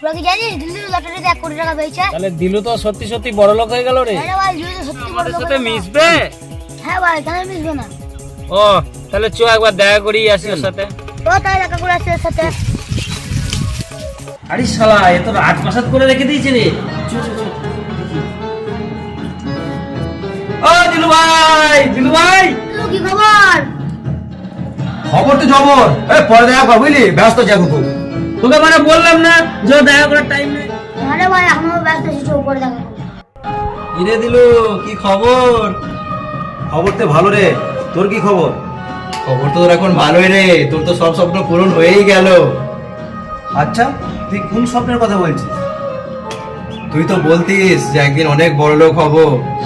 তোরা কি জানিস দিল্লি লটারিতে 1 কোটি টাকা পেয়েছে? তাহলে দিলু তো সত্যি সত্যি বড় লোক হয়ে গেল রে। হ্যাঁ ভাই, দিল্লি তো সত্যি বড় আমাদের লোক সাথে হয়ে গেল। মিশবে? হ্যাঁ ভাই, কেন মিশবে না? ও তাহলে চ একবার দেখা করি আসি ওর সাথে। তো তাই দেখা করে আসছে ওর সাথে। আরে শালা এ তো রাজপ্রাসাদ করে রেখে দিয়েছে রে। ও দিলু ভাই, দিলু ভাই। দিল্লু, কি খবর? খবর তো জবর। পরে দেখা কর, বুঝলি? ব্যস্ত যাবো খুব। তোকে মানে বললাম না যে দেখা করার টাইম নেই। আরে ভাই, এখনো ব্যস্ত আছি, চোখ করে দেখা করবো। কিরে দিলু, কি খবর? খবর তো ভালো রে। তোর কি খবর? খবর তো তোর এখন ভালোই রে। তোর তো সব স্বপ্ন পূরণ হয়েই গেল। আচ্ছা, তুই কোন স্বপ্নের কথা বলছিস? তুই তো বলতিস যে একদিন অনেক বড় লোক হব।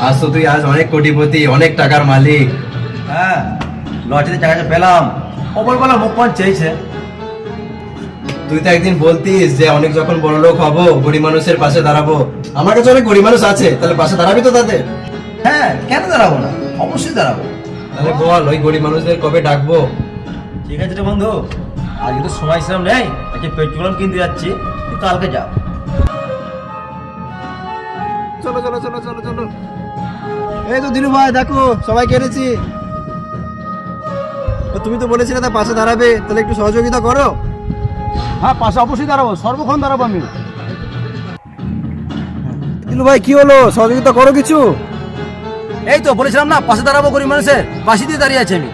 আজ তো তুই আজ অনেক কোটিপতি, অনেক টাকার মালিক। হ্যাঁ, লটারিতে টাকাটা পেলাম, ওপরওয়ালা মুখ পান চেয়েছে। তুই তো একদিন বলতিস যে অনেক যখন বড় লোক হব, গরিব মানুষের পাশে দাঁড়াবো। আমার কাছে অনেক গরিব মানুষ আছে, তাহলে পাশে দাঁড়াবি তো তাদের? হ্যাঁ, কেন দাঁড়াবো না? অবশ্যই দাঁড়াবো। তাহলে বল, ওই গরিব মানুষদের কবে ডাকবো? ঠিক আছে রে বন্ধু, আজকে তো সময় ছিলাম নেই, আজকে পেট্রোল কিনতে যাচ্ছি, তুই কালকে যা। চলো চলো চলো চলো চলো। এই তো দিনু ভাই, দেখো সবাই কেটেছি। তুমি তো বলেছিলে তার পাশে দাঁড়াবে, তাহলে একটু সহযোগিতা করো। হ্যাঁ, পাশে অবশ্যই দাঁড়াবো, সর্বক্ষণ দাঁড়াবো আমি। দিনু ভাই, কি হলো? সহযোগিতা করো কিছু। এই তো বলেছিলাম না পাশে দাঁড়াবো, গরিব মানুষের পাশে দিয়ে দাঁড়িয়ে আছি আমি।